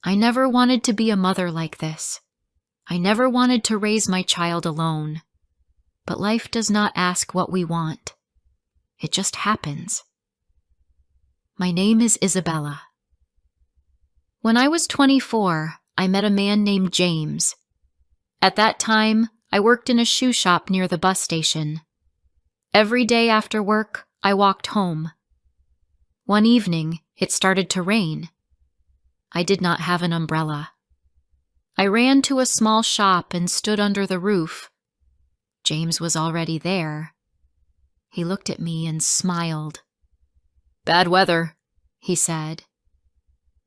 I never wanted to be a mother like this. I never wanted to raise my child alone. But life does not ask what we want. It just happens. My name is Isabella. When I was 24, I met a man named James. At that time, I worked in a shoe shop near the bus station. Every day after work, I walked home. One evening, it started to rain. I did not have an umbrella. I ran to a small shop and stood under the roof. James was already there. He looked at me and smiled. "Bad weather," he said.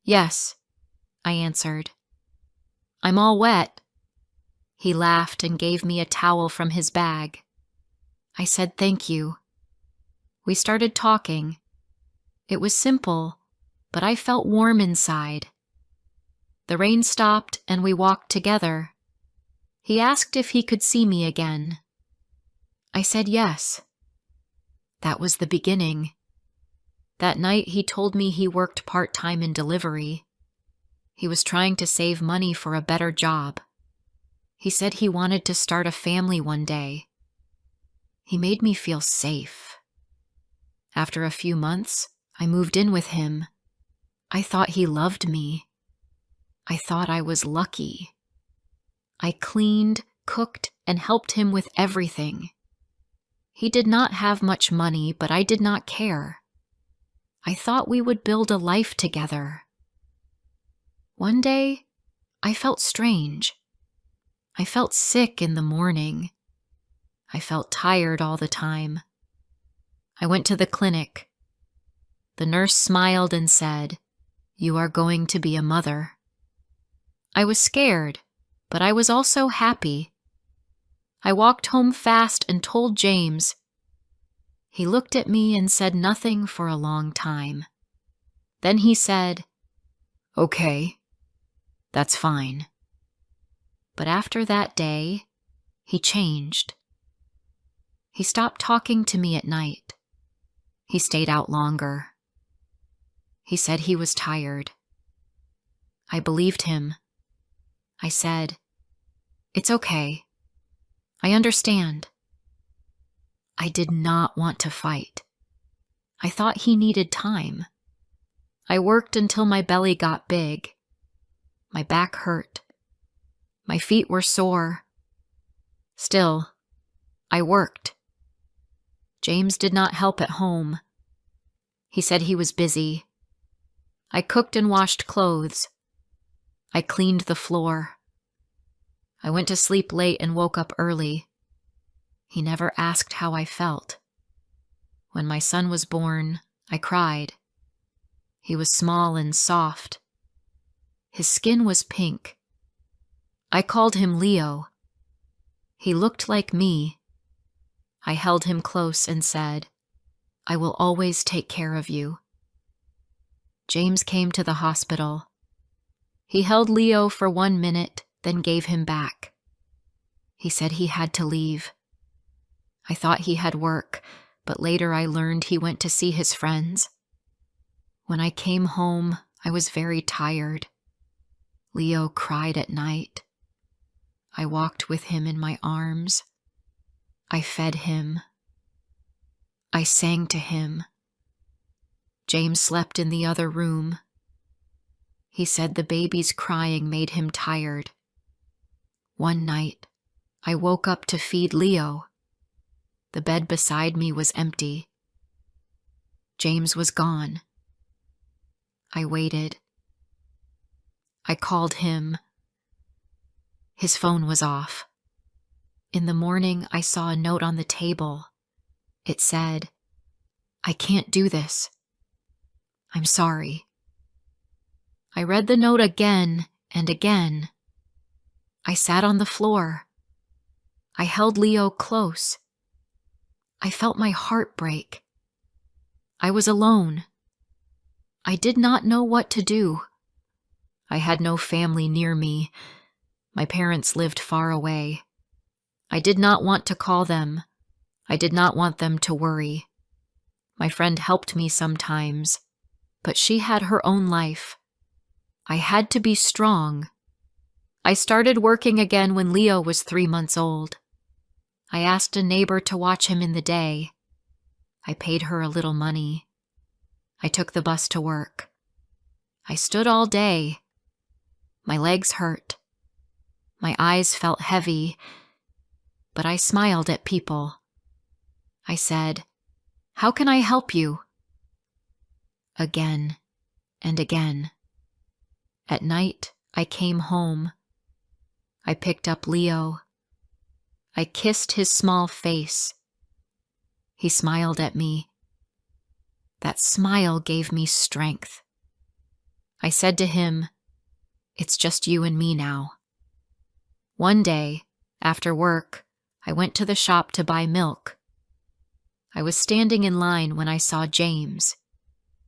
"Yes," I answered. "I'm all wet." He laughed and gave me a towel from his bag. I said thank you. We started talking. It was simple, but I felt warm inside. The rain stopped and we walked together. He asked if he could see me again. I said yes. That was the beginning. That night he told me he worked part-time in delivery. He was trying to save money for a better job. He said he wanted to start a family one day. He made me feel safe. After a few months, I moved in with him. I thought he loved me. I thought I was lucky. I cleaned, cooked, and helped him with everything. He did not have much money, but I did not care. I thought we would build a life together. One day, I felt strange. I felt sick in the morning. I felt tired all the time. I went to the clinic. The nurse smiled and said, "You are going to be a mother." I was scared, but I was also happy. I walked home fast and told James. He looked at me and said nothing for a long time. Then he said, "Okay, that's fine." But after that day, he changed. He stopped talking to me at night. He stayed out longer. He said he was tired. I believed him. I said, "It's okay. I understand." I did not want to fight. I thought he needed time. I worked until my belly got big. My back hurt. My feet were sore. Still, I worked. James did not help at home. He said he was busy. I cooked and washed clothes. I cleaned the floor. I went to sleep late and woke up early. He never asked how I felt. When my son was born, I cried. He was small and soft. His skin was pink. I called him Leo. He looked like me. I held him close and said, "I will always take care of you." James came to the hospital. He held Leo for 1 minute, then gave him back. He said he had to leave. I thought he had work, but later I learned he went to see his friends. When I came home, I was very tired. Leo cried at night. I walked with him in my arms. I fed him. I sang to him. James slept in the other room. He said the baby's crying made him tired. One night, I woke up to feed Leo. The bed beside me was empty. James was gone. I waited. I called him. His phone was off. In the morning, I saw a note on the table. It said, "I can't do this. I'm sorry." I read the note again and again. I sat on the floor. I held Leo close. I felt my heart break. I was alone. I did not know what to do. I had no family near me. My parents lived far away. I did not want to call them. I did not want them to worry. My friend helped me sometimes, but she had her own life. I had to be strong. I started working again when Leo was 3 months old. I asked a neighbor to watch him in the day. I paid her a little money. I took the bus to work. I stood all day. My legs hurt. My eyes felt heavy, but I smiled at people. I said, "How can I help you?" Again and again. At night, I came home. I picked up Leo. I kissed his small face. He smiled at me. That smile gave me strength. I said to him, "It's just you and me now." One day, after work, I went to the shop to buy milk. I was standing in line when I saw James.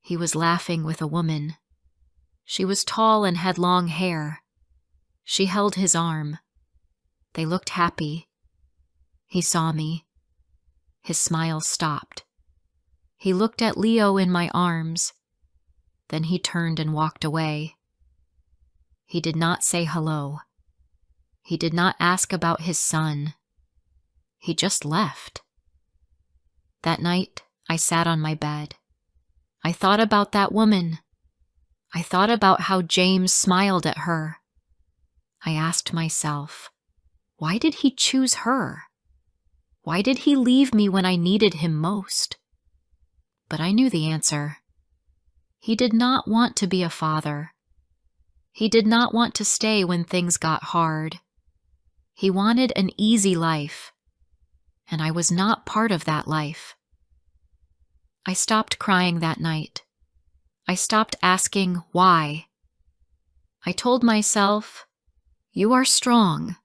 He was laughing with a woman. She was tall and had long hair. She held his arm. They looked happy. He saw me. His smile stopped. He looked at Leo in my arms. Then he turned and walked away. He did not say hello. He did not ask about his son. He just left. That night, I sat on my bed. I thought about that woman. I thought about how James smiled at her. I asked myself, why did he choose her? Why did he leave me when I needed him most? But I knew the answer. He did not want to be a father. He did not want to stay when things got hard. He wanted an easy life, and I was not part of that life. I stopped crying that night. I stopped asking why. I told myself, "You are strong.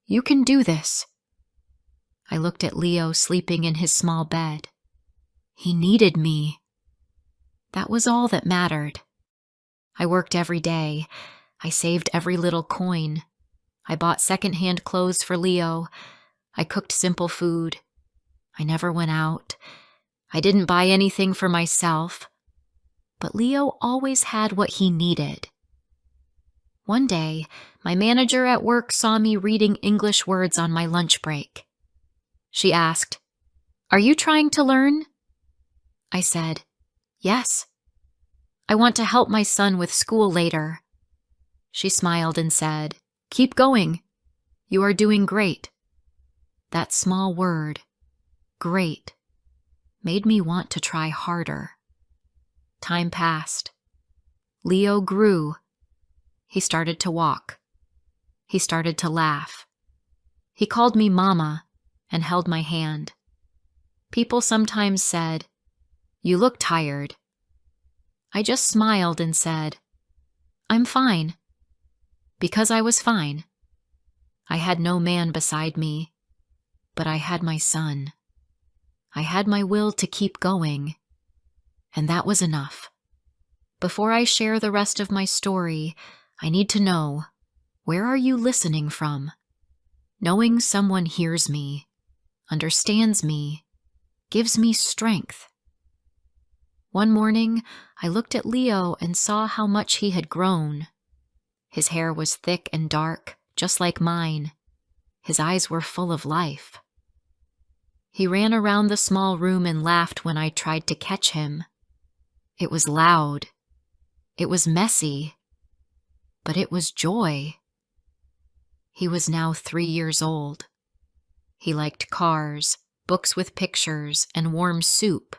You can do this." I looked at Leo sleeping in his small bed. He needed me. That was all that mattered. I worked every day. I saved every little coin. I bought secondhand clothes for Leo. I cooked simple food. I never went out. I didn't buy anything for myself. But Leo always had what he needed. One day, my manager at work saw me reading English words on my lunch break. She asked, "Are you trying to learn?" I said, "Yes. I want to help my son with school later." She smiled and said, "Keep going. You are doing great." That small word, great, made me want to try harder. Time passed. Leo grew. He started to walk. He started to laugh. He called me Mama and held my hand. People sometimes said, "You look tired." I just smiled and said, "I'm fine." Because I was fine. I had no man beside me, but I had my son. I had my will to keep going, and that was enough. Before I share the rest of my story, I need to know, where are you listening from? Knowing someone hears me, understands me, gives me strength. One morning, I looked at Leo and saw how much he had grown. His hair was thick and dark, just like mine. His eyes were full of life. He ran around the small room and laughed when I tried to catch him. It was loud. It was messy. But it was joy. He was now 3 years old. He liked cars, books with pictures, and warm soup.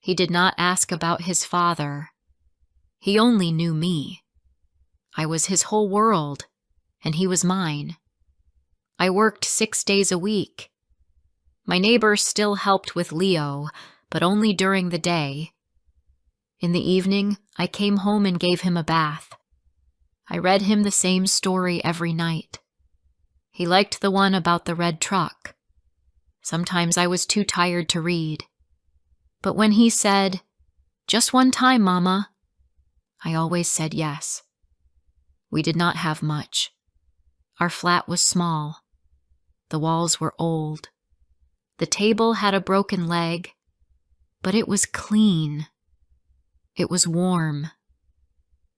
He did not ask about his father. He only knew me. I was his whole world, and he was mine. I worked 6 days a week. My neighbor still helped with Leo, but only during the day. In the evening, I came home and gave him a bath. I read him the same story every night. He liked the one about the red truck. Sometimes I was too tired to read. But when he said, "Just one time, Mama," I always said yes. We did not have much. Our flat was small. The walls were old. The table had a broken leg, but it was clean. It was warm.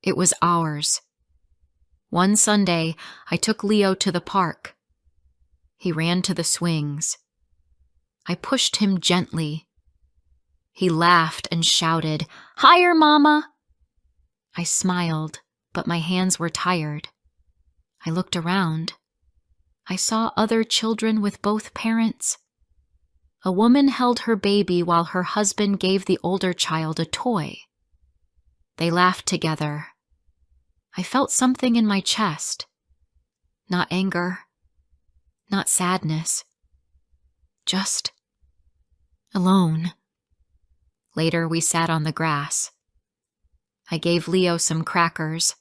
It was ours. One Sunday, I took Leo to the park. He ran to the swings. I pushed him gently. He laughed and shouted, "Higher, Mama!" I smiled, but my hands were tired. I looked around. I saw other children with both parents. A woman held her baby while her husband gave the older child a toy. They laughed together. I felt something in my chest. Not anger, not sadness. Just alone. Later, we sat on the grass. I gave Leo some crackers.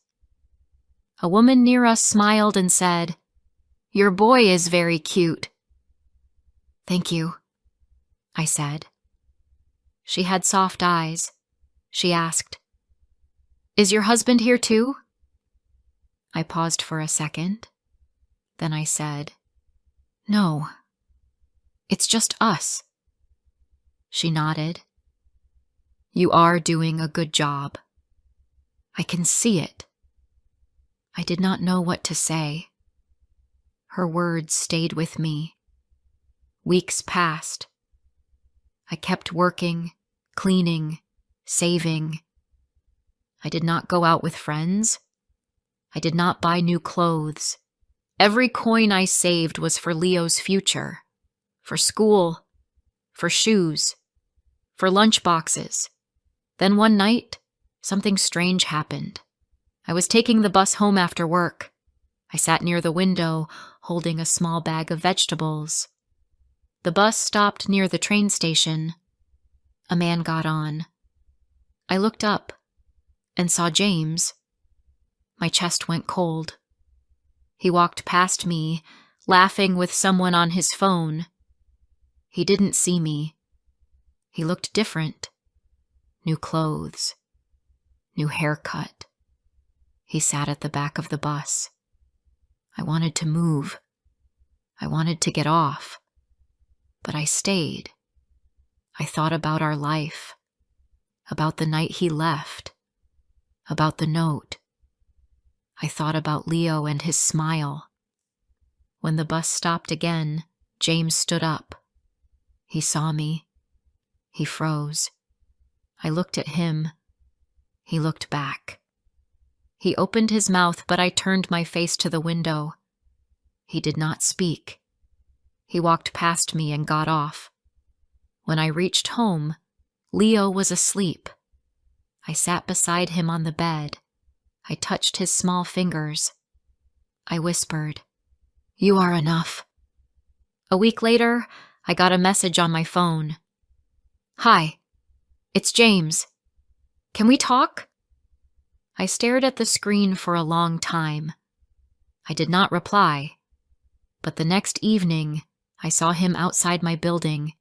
A woman near us smiled and said, "Your boy is very cute." "Thank you," I said. She had soft eyes. She asked, "Is your husband here too?" I paused for a second. Then I said, "No, it's just us." She nodded. "You are doing a good job. I can see it." I did not know what to say. Her words stayed with me. Weeks passed. I kept working, cleaning, saving. I did not go out with friends. I did not buy new clothes. Every coin I saved was for Leo's future, for school, for shoes, for lunch boxes. Then one night, something strange happened. I was taking the bus home after work. I sat near the window, holding a small bag of vegetables. The bus stopped near the train station. A man got on. I looked up and saw James. My chest went cold. He walked past me, laughing with someone on his phone. He didn't see me. He looked different. New clothes. New haircut. He sat at the back of the bus. I wanted to move. I wanted to get off. But I stayed. I thought about our life. About the night he left. About the note. I thought about Leo and his smile. When the bus stopped again, James stood up. He saw me. He froze. I looked at him. He looked back. He opened his mouth, but I turned my face to the window. He did not speak. He walked past me and got off. When I reached home, Leo was asleep. I sat beside him on the bed. I touched his small fingers. I whispered, "You are enough." A week later, I got a message on my phone. "Hi, it's James. Can we talk?" I stared at the screen for a long time. I did not reply, but the next evening, I saw him outside my building.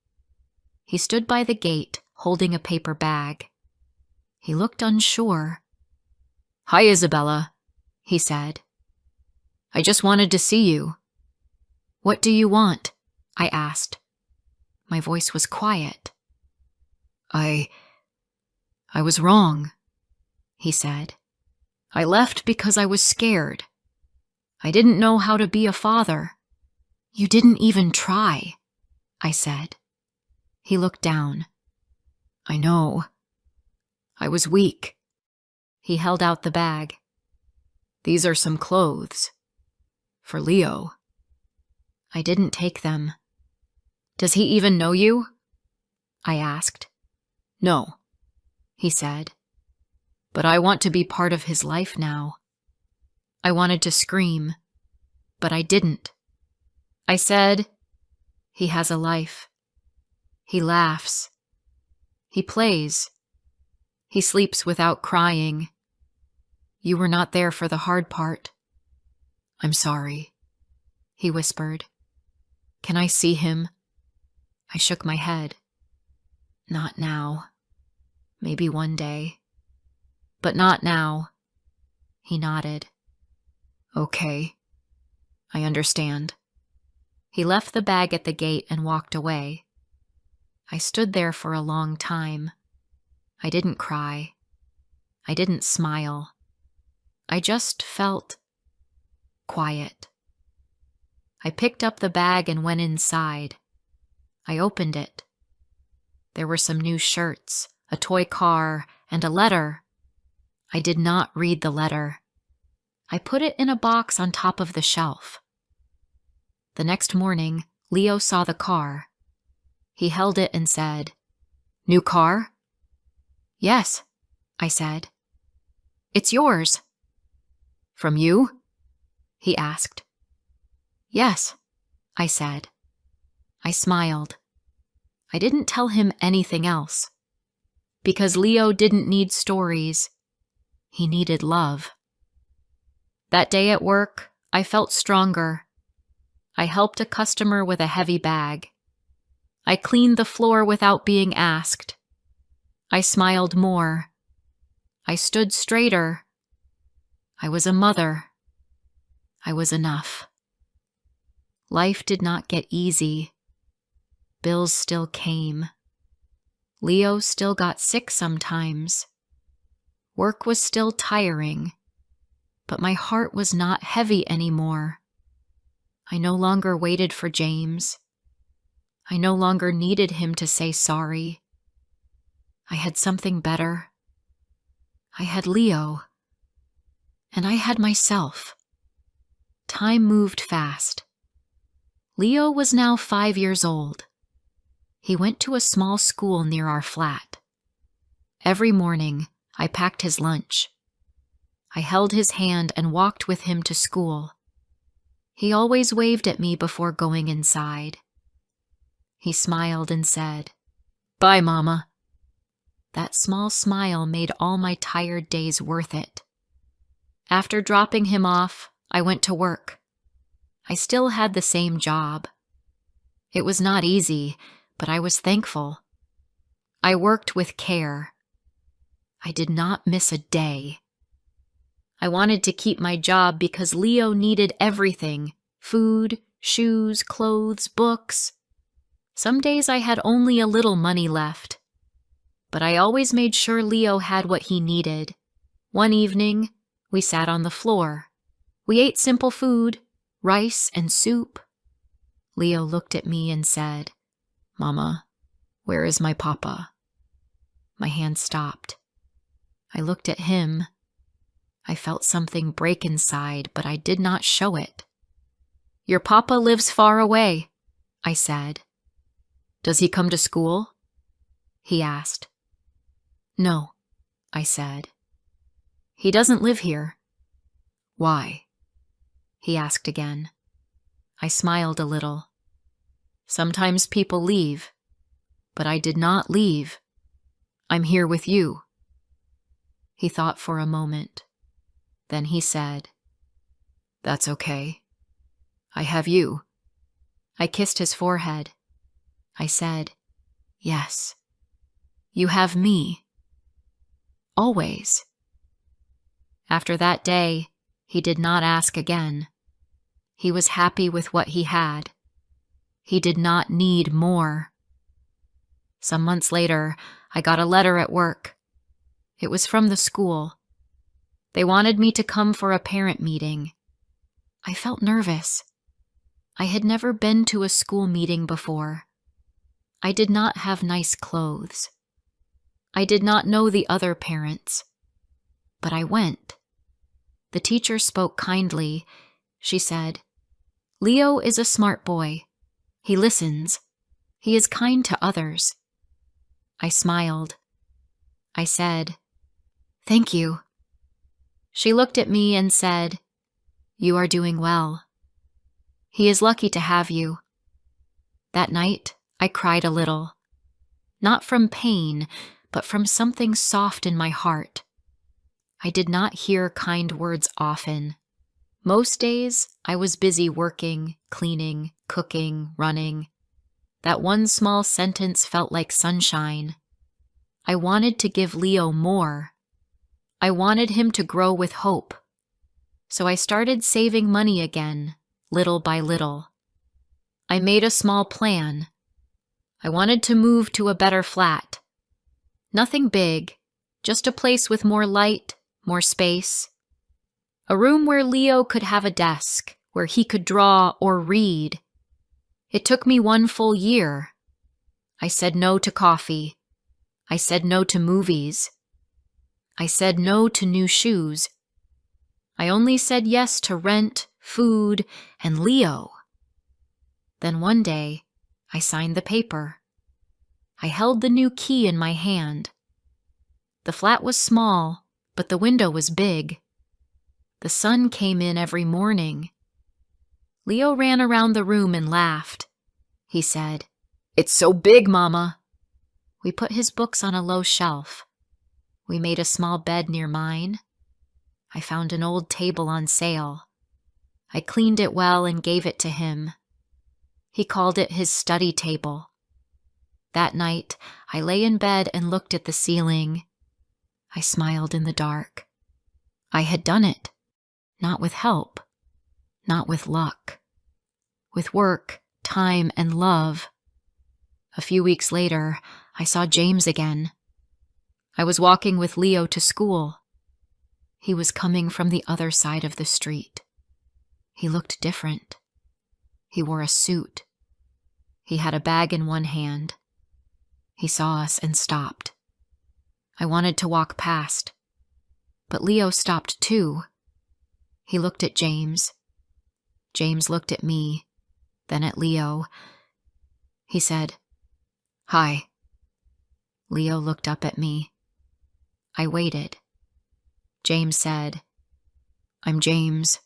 He stood by the gate, holding a paper bag. He looked unsure. "Hi, Isabella," he said. "I just wanted to see you." "What do you want?" I asked. My voice was quiet. I was wrong," he said. "I left because I was scared. I didn't know how to be a father." "You didn't even try," I said. He looked down. "I know. I was weak." He held out the bag. "These are some clothes. For Leo." I didn't take them. "Does he even know you?" I asked. "No," he said. "But I want to be part of his life now." I wanted to scream, but I didn't. I said, "He has a life. He laughs. He plays. He sleeps without crying. You were not there for the hard part." "I'm sorry," he whispered. "Can I see him?" I shook my head. "Not now. Maybe one day. But not now." He nodded. "Okay. I understand." He left the bag at the gate and walked away. I stood there for a long time. I didn't cry. I didn't smile. I just felt quiet. I picked up the bag and went inside. I opened it. There were some new shirts, a toy car, and a letter. I did not read the letter. I put it in a box on top of the shelf. The next morning, Leo saw the car. He held it and said, "New car?" "Yes," I said. "It's yours." "From you?" he asked. "Yes," I said. I smiled. I didn't tell him anything else. Because Leo didn't need stories. He needed love. That day at work, I felt stronger. I helped a customer with a heavy bag. I cleaned the floor without being asked. I smiled more. I stood straighter. I was a mother. I was enough. Life did not get easy. Bills still came. Leo still got sick sometimes. Work was still tiring, but my heart was not heavy anymore. I no longer waited for James. I no longer needed him to say sorry. I had something better. I had Leo. And I had myself. Time moved fast. Leo was now 5 years old. He went to a small school near our flat. Every morning, I packed his lunch. I held his hand and walked with him to school. He always waved at me before going inside. He smiled and said, "Bye, Mama." That small smile made all my tired days worth it. After dropping him off, I went to work. I still had the same job. It was not easy, but I was thankful. I worked with care. I did not miss a day. I wanted to keep my job because Leo needed everything: food, shoes, clothes, books. Some days I had only a little money left. But I always made sure Leo had what he needed. One evening, we sat on the floor. We ate simple food, rice and soup. Leo looked at me and said, "Mama, where is my papa?" My hand stopped. I looked at him. I felt something break inside, but I did not show it. "Your papa lives far away," I said. "Does he come to school?" he asked. "No," I said. "He doesn't live here." "Why?" he asked again. I smiled a little. "Sometimes people leave, but I did not leave. I'm here with you." He thought for a moment. Then he said, "That's okay. I have you." I kissed his forehead. I said, "Yes, you have me. Always." After that day, he did not ask again. He was happy with what he had. He did not need more. Some months later, I got a letter at work. It was from the school. They wanted me to come for a parent meeting. I felt nervous. I had never been to a school meeting before. I did not have nice clothes. I did not know the other parents. But I went. The teacher spoke kindly. She said, "Leo is a smart boy. He listens. He is kind to others." I smiled. I said, "Thank you." She looked at me and said, "You are doing well. He is lucky to have you." That night, I cried a little. Not from pain, but from something soft in my heart. I did not hear kind words often. Most days, I was busy working, cleaning, cooking, running. That one small sentence felt like sunshine. I wanted to give Leo more. I wanted him to grow with hope. So I started saving money again, little by little. I made a small plan. I wanted to move to a better flat. Nothing big, just a place with more light, more space. A room where Leo could have a desk, where he could draw or read. It took me 1 full year. I said no to coffee. I said no to movies. I said no to new shoes. I only said yes to rent, food, and Leo. Then one day, I signed the paper. I held the new key in my hand. The flat was small, but the window was big. The sun came in every morning. Leo ran around the room and laughed. He said, "It's so big, Mama." We put his books on a low shelf. We made a small bed near mine. I found an old table on sale. I cleaned it well and gave it to him. He called it his study table. That night, I lay in bed and looked at the ceiling. I smiled in the dark. I had done it. Not with help. Not with luck. With work, time, and love. A few weeks later, I saw James again. I was walking with Leo to school. He was coming from the other side of the street. He looked different. He wore a suit. He had a bag in one hand. He saw us and stopped. I wanted to walk past, but Leo stopped too. He looked at James. James looked at me, then at Leo. He said, "Hi." Leo looked up at me. I waited. James said, "I'm James.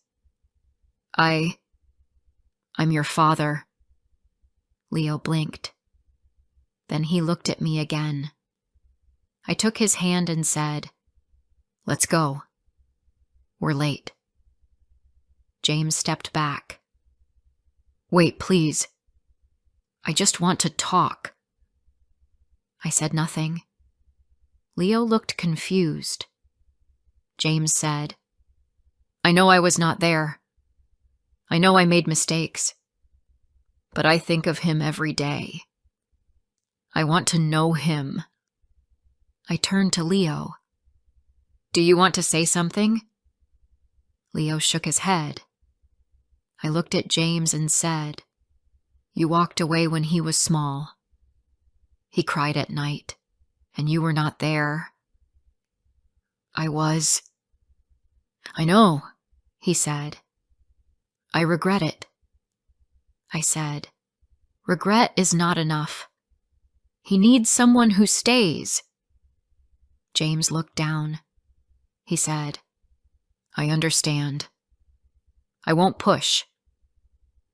I'm your father." Leo blinked. Then he looked at me again. I took his hand and said, "Let's go. We're late." James stepped back. "Wait, please. I just want to talk." I said nothing. Leo looked confused. James said, "I know I was not there. I know I made mistakes. But I think of him every day. I want to know him." I turned to Leo. "Do you want to say something?" Leo shook his head. I looked at James and said, "You walked away when he was small. He cried at night, and you were not there." "I was." "I know," he said. "I regret it." I said, "Regret is not enough. He needs someone who stays." James looked down. He said, "I understand. I won't push.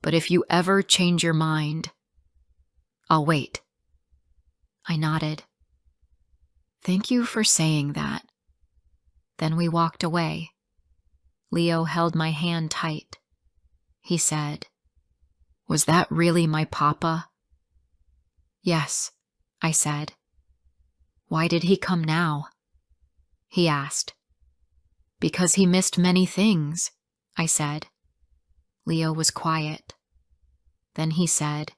But if you ever change your mind, I'll wait." I nodded. "Thank you for saying that." Then we walked away. Leo held my hand tight. He said, "Was that really my papa?" "Yes," I said. "Why did he come now?" He asked. "Because he missed many things," I said. Leo was quiet. Then he said,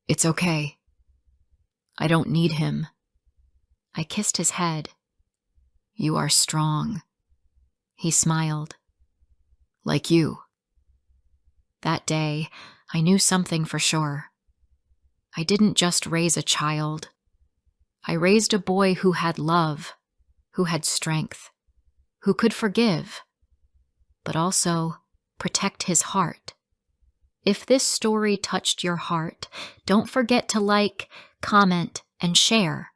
"It's okay. I don't need him." I kissed his head. "You are strong." He smiled. "Like you." That day, I knew something for sure. I didn't just raise a child. I raised a boy who had love, who had strength, who could forgive, but also protect his heart. If this story touched your heart, don't forget to like, comment, and share.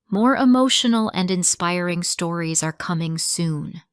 More emotional and inspiring stories are coming soon.